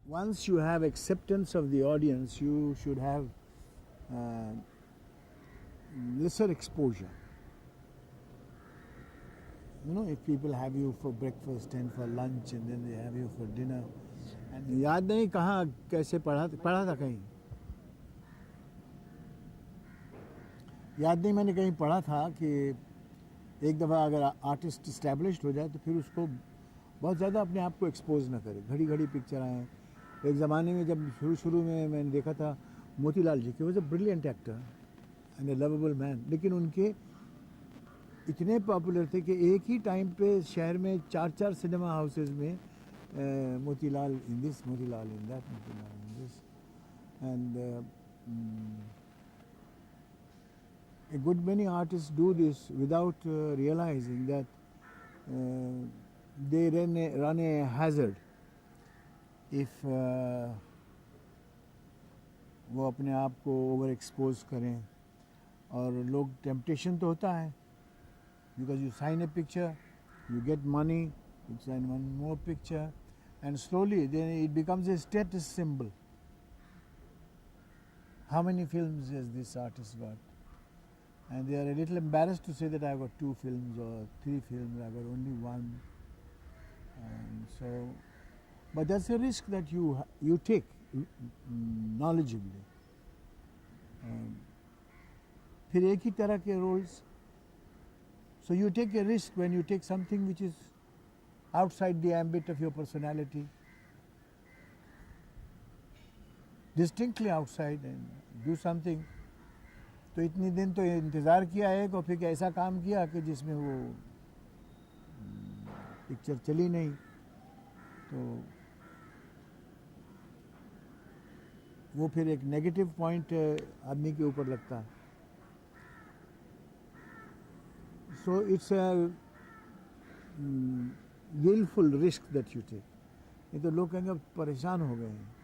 once you have acceptance of the audience, you should have lesser exposure. You know, if people have you for breakfast and for lunch and then they have you for dinner, and याद नहीं कहाँ कैसे पढ़ा था कहीं, याद नहीं मैंने कहीं पढ़ा था कि एक दफ़ा अगर आर्टिस्ट इस्टेब्लिश्ड हो जाए तो फिर उसको बहुत ज़्यादा अपने आप को एक्सपोज ना करे. घड़ी घड़ी पिक्चर आए. एक ज़माने में जब शुरू में मैंने देखा था मोतीलाल जी के, was a brilliant actor and A lovable man, लेकिन उनके इतने पॉपुलर थे कि एक ही टाइम पे शहर में 4 सिनेमा हाउसेज में Motilal in this, Motilal in that, Motilal in this, and a good many artists do this without realizing that they run a hazard if वो अपने आप को ओवर एक्सपोज करें. और लोग टेम्पटेशन तो होता है, because you sign a picture, you get money, you sign one more picture, and slowly then it becomes a status symbol. How many films has this artist got? And they are a little embarrassed to say that I got 2 films or 3 films, I got only 1. And so, but that's a risk that you take knowledgeably. फिर एक ही तरह के roles. So you take a risk when you take something which is outside the ambit of your personality, distinctly outside, and do something. तो इतनी दिन तो इंतज़ार किया एक, और फिर ऐसा काम किया कि जिसमें वो पिक्चर चली नहीं, तो वो फिर एक नेगेटिव पॉइंट आदमी के ऊपर लगता है. So it's a wilful risk that you take. नहीं तो लोग कहेंगे परेशान हो गए हैं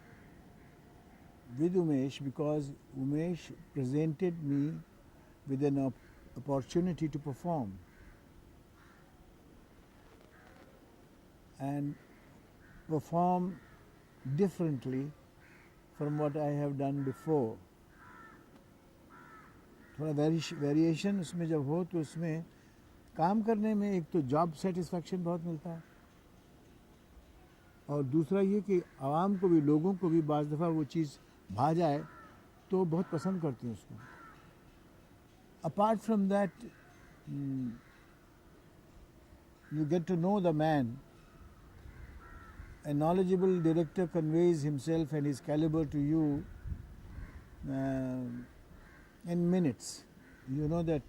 with Umesh, because Umesh presented me with an opportunity to perform, and perform differently from what I have done before. थोड़ा वेरिएशन उसमें जब हो तो उसमें काम करने में एक तो जॉब सेटिस्फैक्शन बहुत मिलता है, और दूसरा ये कि आवाम को भी, लोगों को भी बाज़ दफ़ा वो चीज़ भा जाए तो बहुत पसंद करती हैं उसको. Apart from that you get to know the man. A knowledgeable director conveys himself and his caliber to you in minutes. You know that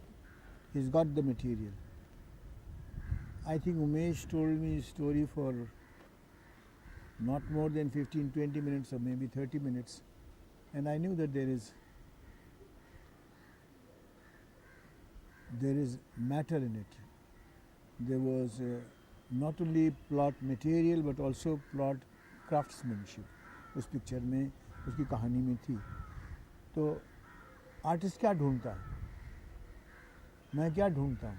he's got the material. I think Umesh told me his story for not more than 15-20 minutes or maybe 30 minutes, and I knew that there is matter in it. There was not only plot material but also plot craftsmanship उस picture में, उसकी कहानी में थी. तो artist क्या ढूंढता है, मैं क्या ढूंढता हूँ?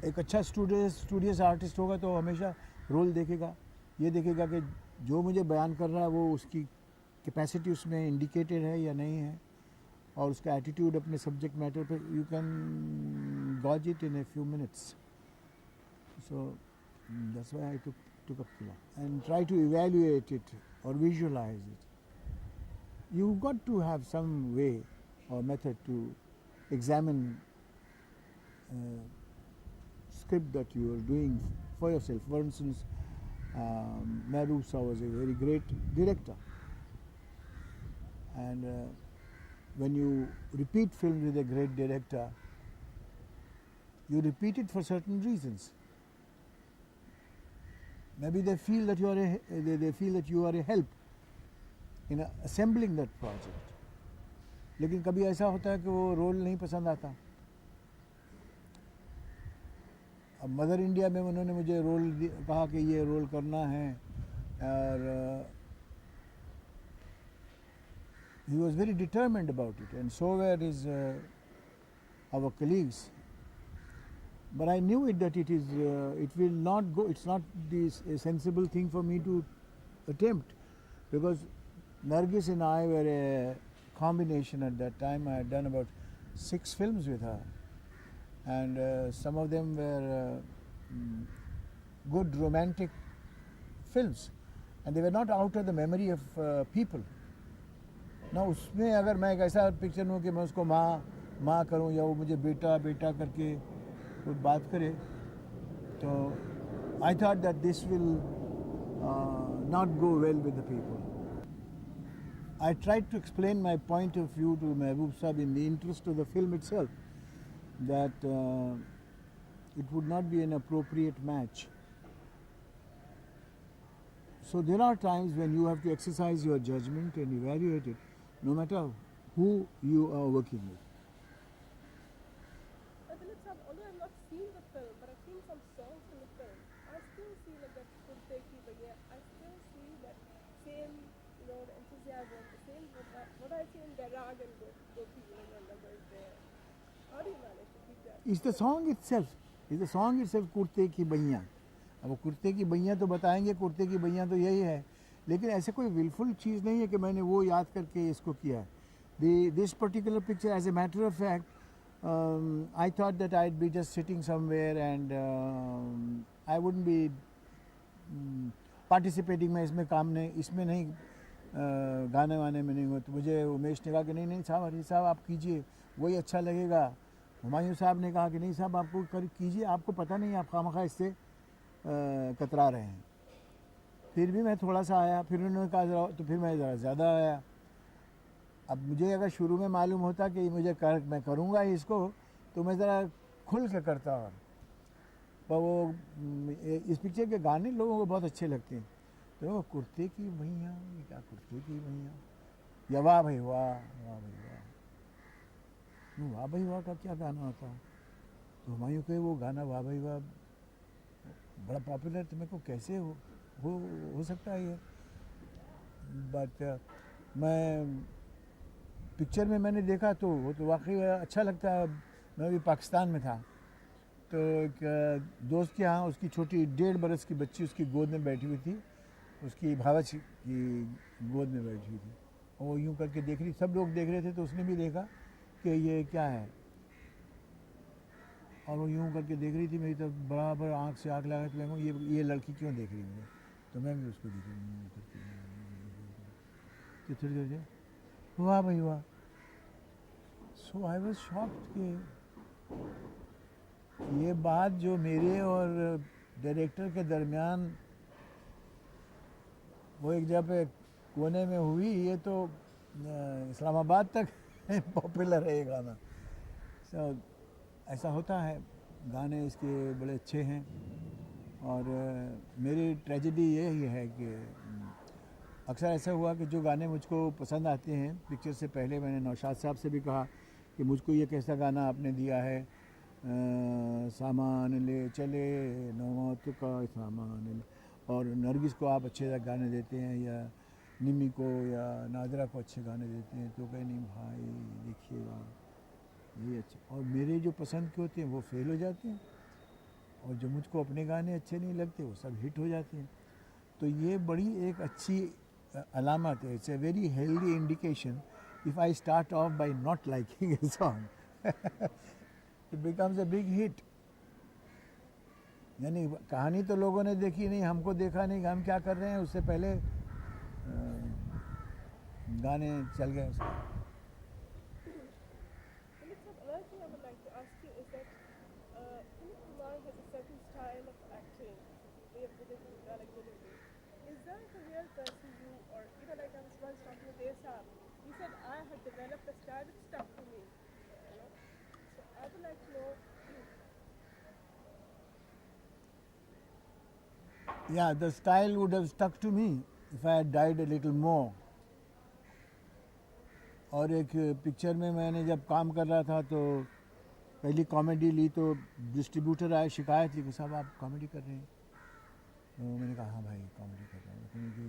एक अच्छा स्टूडियस आर्टिस्ट होगा तो हमेशा रोल देखेगा, ये देखेगा कि जो मुझे बयान कर रहा है वो उसकी कैपेसिटी उसमें इंडिकेटेड है या नहीं है, और उसका एटीट्यूड अपने सब्जेक्ट मैटर पे you can gauge it in a few minutes. So that's why I took up Kila and try to evaluate it or visualize it. You got to have some way or method to examine script that you are doing for yourself. For instance, Mehboob was a very great director, and when you repeat films with a great director, you repeat it for certain reasons. Maybe they feel that you are a help in assembling that project. लेकिन कभी ऐसा होता है कि वो role नहीं पसंद आता. अब मदर इंडिया में उन्होंने मुझे रोल कहा कि ये रोल करना है, और he was very determined about it, and so were his our colleagues. But I knew it that it will not go. It's not this a sensible thing for me to attempt, because Nargis and I were a combination at that time. I had done about 6 films with her, and some of them were good romantic films, and they were not out of the memory of people. ना उसमें अगर मैं एक ऐसा picture हूँ कि मैं उसको माँ माँ करूँ या वो मुझे बेटा बेटा करके कोई बात करे, तो I thought that this will not go well with the people. I tried to explain my point of view to Mehboob Sahib in the interest of the film itself, that it would not be an appropriate match. So there are times when you have to exercise your judgment and evaluate it, no matter who you are working with. Although I've not seen the film, but I've seen some songs in the film, I still see like that Kurte Ki Baiya. I still see that same, the enthusiasm, the same what I see in Bairag and Gopi, the numbers there. How do you manage to keep that? It's the song itself. It's the song itself, कुर्ते की बैया. अब वो कुर्ते की बैया तो बताएंगे, कुर्ते की बैया तो यही है, लेकिन ऐसे कोई विलफुल चीज़ नहीं है कि मैंने वो याद करके इसको किया है. This particular picture, as a matter of fact, I thought that I'd be just sitting somewhere and I wouldn't be participating में इसमें काम नहीं, इसमें नहीं गाने वाने में नहीं हो. तो मुझे उमेश ने कहा कि नहीं साहब, हरी साहब आप कीजिए, वही अच्छा लगेगा. हुमायूं साहब ने कहा कि नहीं साहब आपको कीजिए, आपको पता नहीं आप खामखा इससे कतरा रहे हैं. फिर भी मैं थोड़ा सा आया, फिर उन्होंने कहा तो फिर मैं ज़रा ज़्यादा आया. अब मुझे अगर शुरू में मालूम होता कि मैं करूँगा इसको, तो मैं ज़रा खुल के करता. और पर वो इस पिक्चर के गाने लोगों को बहुत अच्छे लगते हैं. तो कुर्ते की भैया, क्या कुर्ते की भैया, या वाह भाई वाह, वाह भाई वाह. वाह भाई वाह का क्या गाना होता है? तो हुमायूं के वो गाना वाह भाई वाह बड़ा पॉपुलर, तो मेरे को कैसे हो सकता है ये. बट मैं पिक्चर में मैंने देखा तो वो तो वाकई अच्छा लगता है. मैं अभी पाकिस्तान में था, तो एक दोस्त के यहाँ उसकी छोटी 1.5 बरस की बच्ची उसकी गोद में बैठी हुई थी, उसकी भावच की गोद में बैठी हुई थी. और वो यूँ करके देख रही, सब लोग देख रहे थे, तो उसने भी देखा कि ये क्या है, और वो यूँ करके देख रही थी मेरी तरफ, बराबर आँख से आँख लगा. तो मैं ये लड़की क्यों देख रही है, तो मैं भी उसको देख रही तो थोड़ी देर वाह भाई वाह. सो आई वॉज शॉक्ड कि ये बात जो मेरे और डायरेक्टर के दरमियान वो एक जगह कोने में हुई, ये तो इस्लामाबाद तक पॉपुलर है ये गाना. सो ऐसा होता है, गाने इसके बड़े अच्छे हैं. और मेरी ट्रेजेडी यही है कि अक्सर ऐसा हुआ कि जो गाने मुझको पसंद आते हैं, पिक्चर से पहले मैंने नौशाद साहब से भी कहा कि मुझको ये कैसा गाना आपने दिया है, सामान ले चले नौमत का सामान ले. और नरगिस को आप अच्छे गाने देते हैं, या निमी को या नादरा को अच्छे गाने देते हैं, तो कहीं नहीं भाई देखिएगा ये अच्छा. और मेरे जो पसंद के होते हैं वो फेल हो जाते हैं, और जो मुझको अपने गाने अच्छे नहीं लगते वो सब हिट हो जाते हैं. तो ये बड़ी एक अच्छी अलामत है. It's a very healthy indication. If I start off by not liking a song, it becomes a big hit. यानी कहानी तो लोगों ने देखी नहीं, हमको देखा नहीं, हम क्या कर रहे हैं, उससे पहले गाने चल गए. Another thing I would like to ask you is that Punit Kumar has a certain style of acting, way of delivering, dialect delivery. Is that a real person you, or like I was once talking with Desab, he said I had developed a style that stuck to me. So I would like to know. Yeah, the style would have stuck to me if I had died a little more. और एक picture में मैंने जब काम कर रहा था तो पहली कॉमेडी ली, तो डिस्ट्रीब्यूटर आए, शिकायत थी कि साहब आप कॉमेडी कर रहे हैं. तो मैंने कहा हाँ भाई कॉमेडी कर रहा हूँ, क्योंकि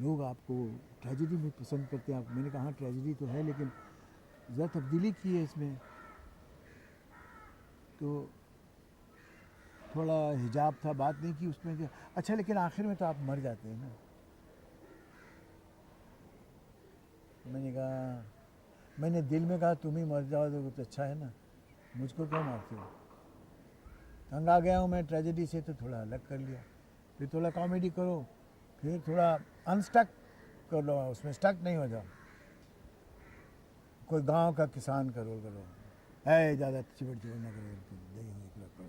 लोग आपको ट्रेजेडी में पसंद करते हैं. मैंने कहा हाँ ट्रेजेडी तो है, लेकिन ज़रा तब्दीली की है इसमें. तो थोड़ा हिजाब था, बात नहीं की उसमें कि अच्छा लेकिन आखिर में तो आप मर जाते हैं ना। मैंने कहा, मैंने दिल में कहा तुम ही मर जाओ तो कुछ अच्छा है ना, मुझको क्यों मारते हो। तंग आ गया हूँ मैं ट्रेजेडी से, तो थोड़ा अलग कर लिया, फिर थोड़ा कॉमेडी करो, फिर थोड़ा अनस्टक कर लो, उसमें स्टक नहीं हो जाओ। कोई गांव का किसान का रोल करो, है ज़्यादा चिपट चिपट ना करो,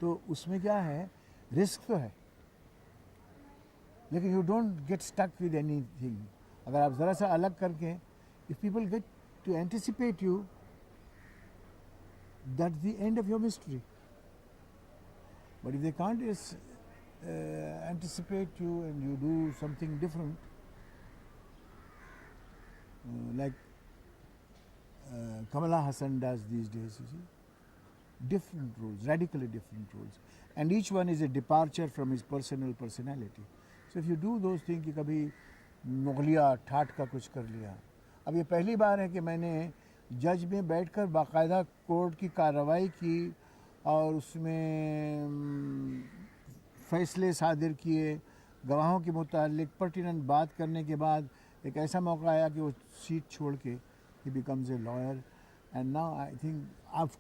तो उसमें क्या है, रिस्क तो है, लेकिन you don't get stuck with anything. अगर आप ज़रा सा अलग करके, if people get to anticipate you, that's the end of your mystery. But if they can't anticipate you and you do something different, like Kamala Hassan does these days, you see, different roles, radically different roles, and each one is a departure from his personal personality. So if you do those things कि कभी मुगलिया ठाट का कुछ कर लिया, अब ये पहली बार है कि मैंने जज में बैठकर बाकायदा कोर्ट की कार्रवाई की और उसमें फैसले सादिर किए, गवाहों के मुतालिक पर्टिनेंट बात करने के बाद एक ऐसा मौका आया कि वो सीट छोड़ के he becomes a lawyer. And now I think,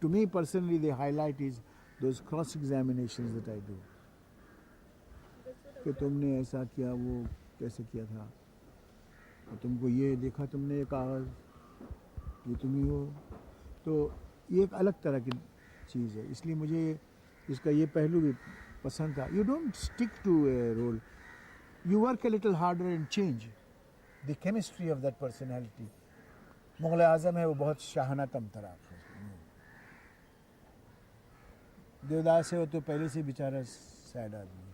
to me personally, the highlight is those cross examinations that I do. That's what कि तुमने ऐसा किया, वो कैसे किया था, और तुमको ये देखा, तुमने ये कागज, ये तुम ही हो, तो ये एक अलग तरह की चीज़ है, इसलिए मुझे इसका ये पहलू भी पसंद था. You don't stick to a role, you work a little harder and change the chemistry of that personality. Mughal Azam है, वो बहुत शाहाना तमतराक है. देवदास है, वो तो पहले से बेचारा सैड आदमी है,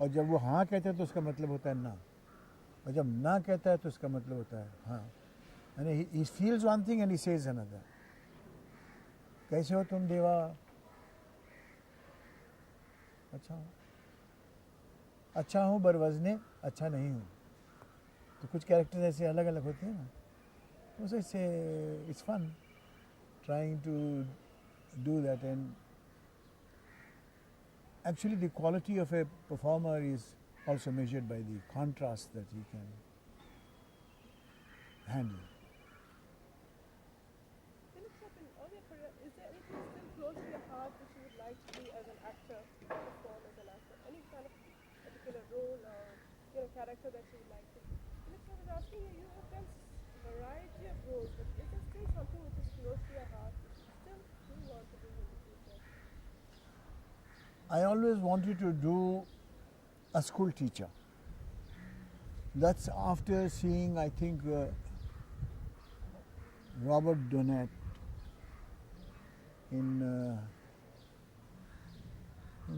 और जब वो हाँ कहता है तो उसका मतलब होता है ना, और जब ना कहता है तो उसका मतलब होता है हाँ. यानी he feels one thing and he says another. कैसे हो तुम देवा? अच्छा हूँ. अच्छा हूँ बरवज़ने अच्छा नहीं हूँ. तो कुछ कैरेक्टर्स ऐसे अलग अलग होते हैं ना, so it's fun trying to do that. And actually the quality of a performer is also measured by the contrast that he can handle. Philip Chaplin, all your career, is there anything still close to your heart which you would like to do as an actor, perform as an actor? Any kind of particular role or character that you would like to do? Philip, I was asking you, you have done variety of roles, but is there still something which is close to your heart which you still do want to do in the future? I always wanted to do a school teacher. That's after seeing, I think, Robert Donat in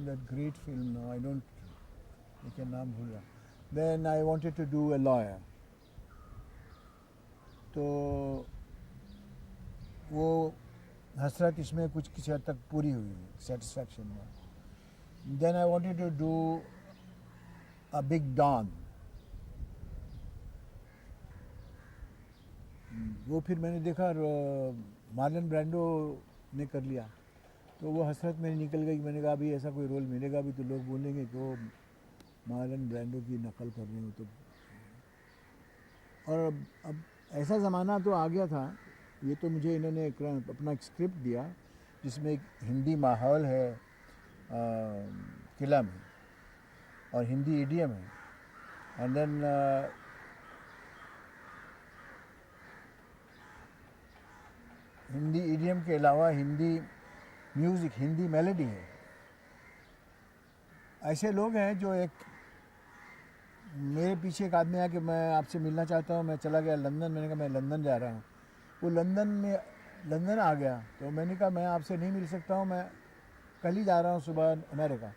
that great film. Now I don't, I can naam bhul raha. Then I wanted to do a lawyer. तो वो हसरत इसमें कुछ किसी हद तक पूरी हुई, satisfaction में. Then I wanted to do a big Don. वो फिर मैंने देखा मार्लन ब्रांडो ने कर लिया, तो वो हसरत मेरी निकल गई. मैंने कहा अभी ऐसा कोई रोल मिलेगा भी तो लोग बोलेंगे कि वो मार्लन ब्रांडो की नकल कर रहे हो. तो और अब ऐसा ज़माना तो आ गया था, ये तो मुझे इन्होंने अपना एक स्क्रिप्ट दिया जिसमें एक हिंदी माहौल है किला में, और हिंदी इडियम है, एंड देन हिंदी इडियम के अलावा हिंदी म्यूज़िक, हिंदी मेलोडी है. ऐसे लोग हैं जो एक, मेरे पीछे एक आदमी आया कि मैं आपसे मिलना चाहता हूँ, मैं चला गया लंदन. मैंने कहा मैं लंदन जा रहा हूँ. वो लंदन आ गया, तो मैंने कहा मैं आपसे नहीं मिल सकता हूँ, मैं कल ही जा रहा हूँ सुबह America.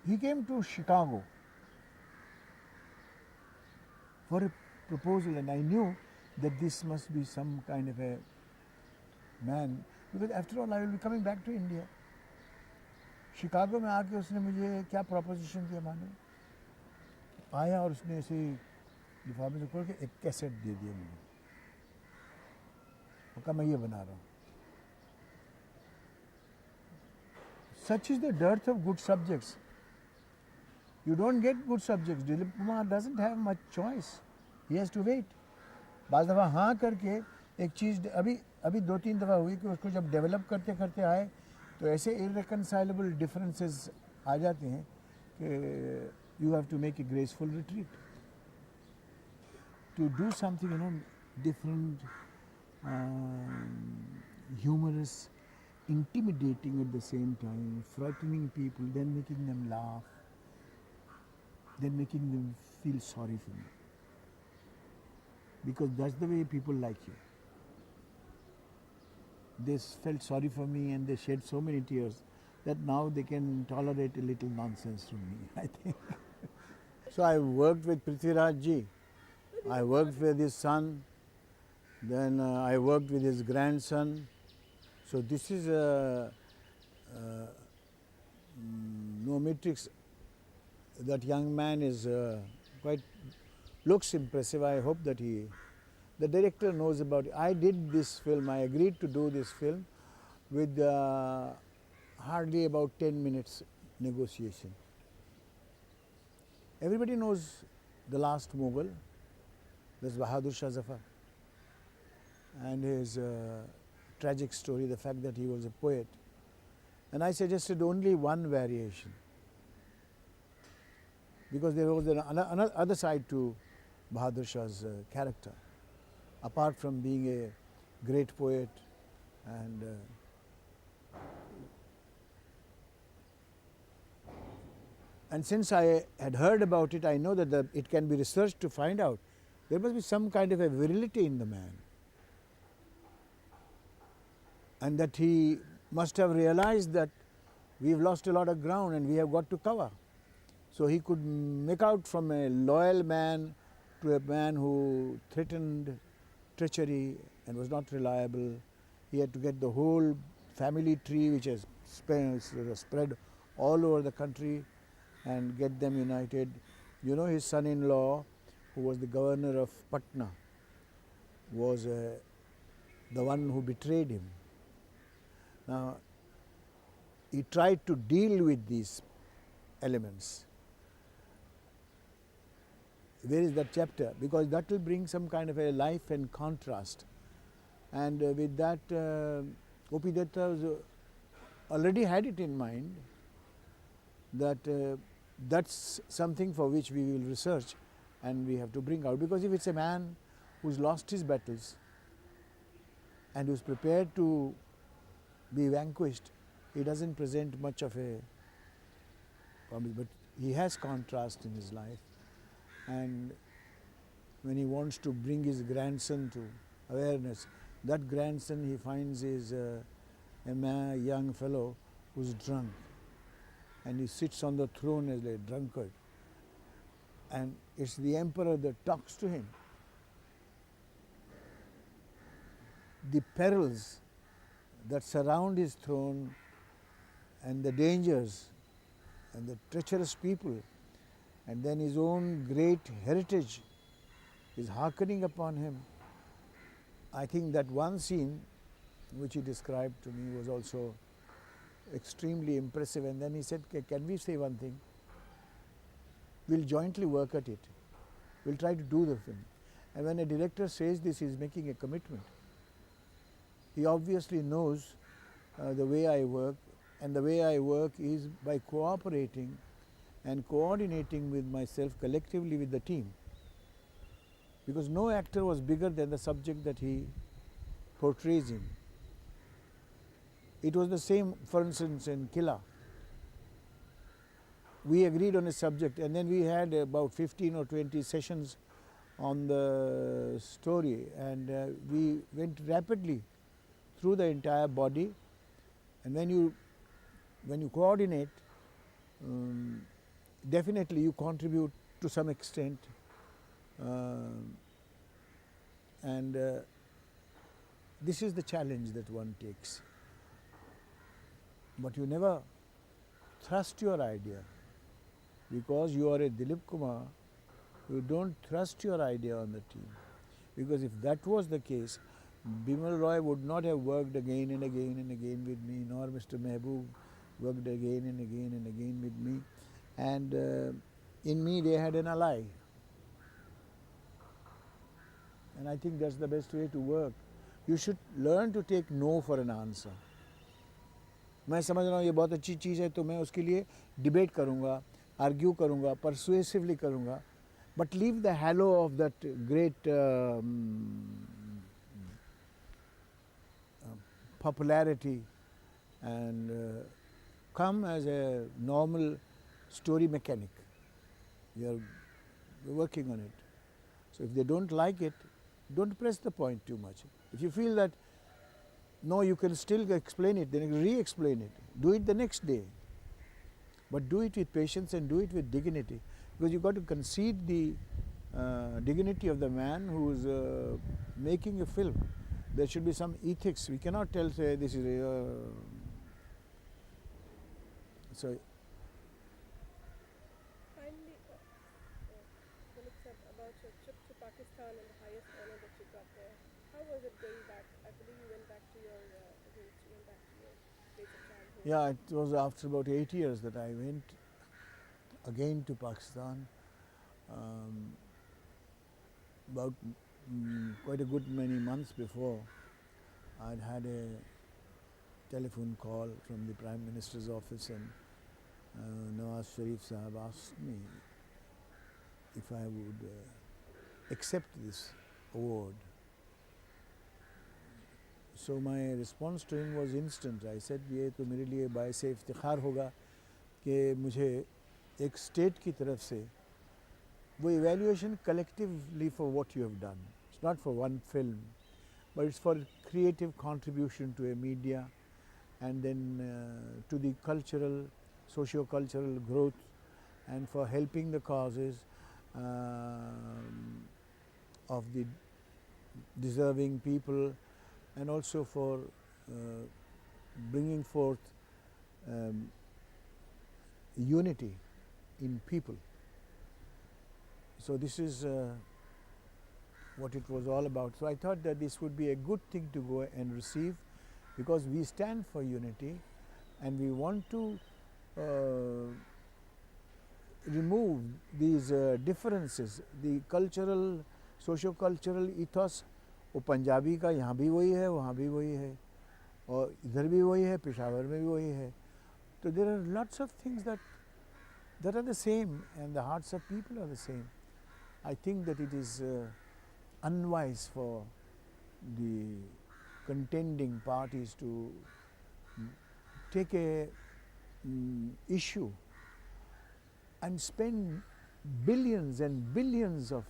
He came to Chicago for a proposal, and I knew that this must be some kind of a man, because after all I will be coming back to India. Chicago में आके उसने मुझे क्या preposition दिया माने, आया और उसने ऐसे लिफाफे से खोल के एक कैसेट दे दिया मुझे. वो कहा मैं ये बना रहा हूँ. such is the dearth of good subjects. You don't get good subjects. Dilip Kumar doesn't have much choice. He has to wait. बाज़ दफ़ा हाँ करके एक चीज़ अभी अभी 2-3 दफ़ा हुई कि उसको जब डेवलप करते करते आए तो ऐसे irreconcilable differences आ जाते हैं कि you have to make a graceful retreat. To do something, different, humorous, intimidating at the same time, frightening people, then making them laugh, then making them feel sorry for me. Because that's the way people like you. They felt sorry for me and they shed so many tears that now they can tolerate a little nonsense from me, I think. So I worked with Prithviraj Ji. I worked with his son, then I worked with his grandson. So this is no matrix. That young man is quite, looks impressive. I hope that the director knows about it. I did this film, I agreed to do this film with hardly about 10 minutes negotiation. Everybody knows The Last Mughal, that's Bahadur Shah Zafar, and his tragic story, the fact that he was a poet. And I suggested only one variation, because there was another other side to Bahadur Shah's character, apart from being a great poet and since I had heard about it, I know that it can be researched to find out there must be some kind of a virility in the man, and that he must have realized that we've lost a lot of ground and we have got to cover. So he could make out from a loyal man to a man who threatened treachery and was not reliable. He had to get the whole family tree, which has spread all over the country, and get them united. You know, his son-in-law, who was the governor of Patna, was the one who betrayed him. Now, he tried to deal with these elements. Where is that chapter? Because that will bring some kind of a life and contrast. And with that, O.P. Dutta already had it in mind that that's something for which we will research and we have to bring out. Because if it's a man who's lost his battles and who's prepared to be vanquished, he doesn't present much of a promise, but he has contrast in his life. And when he wants to bring his grandson to awareness, that grandson he finds is a young fellow who's drunk, and he sits on the throne as a drunkard, and it's the emperor that talks to him. The perils that surround his throne and the dangers and the treacherous people, and then his own great heritage is hearkening upon him. I think that one scene which he described to me was also extremely impressive, and then he said, can we say one thing? We'll jointly work at it. We'll try to do the film. And when a director says this, he's making a commitment. He obviously knows the way I work, and the way I work is by cooperating and coordinating with myself collectively with the team. Because no actor was bigger than the subject that he portrays in. It was the same, for instance, in Killa. We agreed on a subject, and then we had about 15 or 20 sessions on the story, and we went rapidly through the entire body. And when you coordinate, definitely you contribute to some extent, and this is the challenge that one takes. But you never thrust your idea, because you are a Dilip Kumar. You don't thrust your idea on the team, because if that was the case, Bimal Roy would not have worked again and again and again with me, nor Mr. Mehboob, worked again and again and again with me, and in me they had an ally. And I think that's the best way to work. You should learn to take no for an answer. मैं समझ रहा हूँ ये बहुत अच्छी चीज़ है, तो मैं उसके लिए डिबेट करूँगा, आर्ग्यू करूँगा, परसुएसिवली करूँगा, but leave the halo of that great popularity and come as a normal story mechanic. You're working on it. So if they don't like it, don't press the point too much. If you feel that no, you can still explain it, then re-explain it. Do it the next day. But do it with patience and do it with dignity. Because you've got to concede the dignity of the man who is making a film. There should be some ethics. We cannot tell, say, this is so. Finally, Dilip sir, about your trip to Pakistan and the highest honor that you got there. How was it going back? I believe you went back to your roots, you went back to your place of childhood. Yeah, it was after about 8 years that I went again to Pakistan. About quite a good many months before, I'd had a telephone call from the Prime Minister's office, and Nawaz Sharif Sahab asked me if I would accept this award. So my response to him was instant. I said, ये तो मेरे लिए बायस इफ्तिखार होगा कि मुझे एक state की तरफ से वो evaluation collectively for what you have done. It's not for one film, but it's for creative contribution to a media, and then to the cultural, socio-cultural growth, and for helping the causes of the deserving people, and also for bringing forth unity in people. So this is what it was all about. So I thought that this would be a good thing to go and receive, because we stand for unity and we want to remove these differences. The cultural, socio-cultural ethos, वो पंजाबी का यहाँ भी वही है, वहाँ भी वही है, और इधर भी वही है, पेशावर में भी वही है. So there are lots of things that are the same, and the hearts of people are the same. I think that it is unwise for the contending parties to take a issue and spend billions and billions of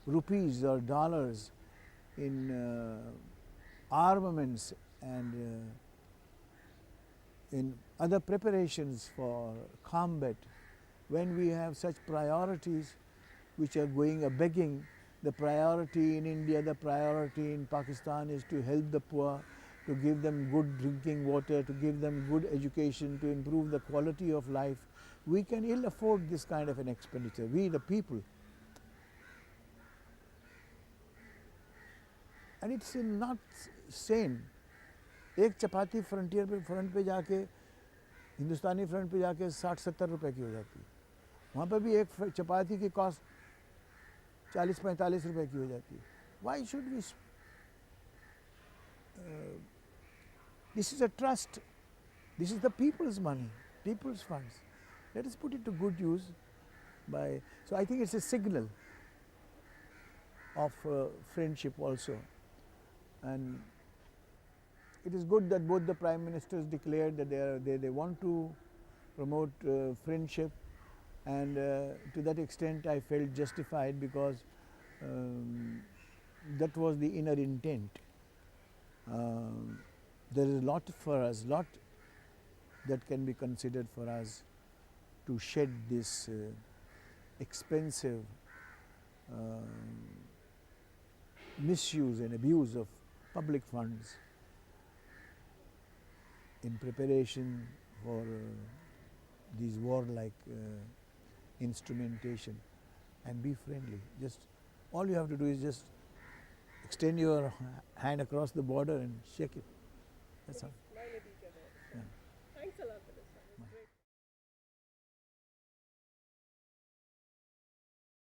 rupees or dollars in armaments and in other preparations for combat, when we have such priorities which are going a begging. The priority in India, the priority in Pakistan is to help the poor, to give them good drinking water, to give them good education, to improve the quality of life. We can ill afford this kind of an expenditure, we the people. And it's not sane. एक चपाती front पे जाके, हिंदुस्तानी front पे जाके 60-70 रुपए की हो जाती है. वहाँ पर भी एक चपाती की कॉस्ट 40-45 रुपए की हो जाती है. Why should we? This is a trust. This is the people's money, people's funds. Let us put it to good use. So I think it's a signal of friendship also. And it is good that both the Prime Ministers declared that they want to promote friendship, and to that extent I felt justified, because that was the inner intent. There is a lot for us, lot that can be considered for us to shed this expensive misuse and abuse of public funds in preparation for these warlike instrumentation. And be friendly. Just all you have to do is just extend your hand across the border and shake it. That's all.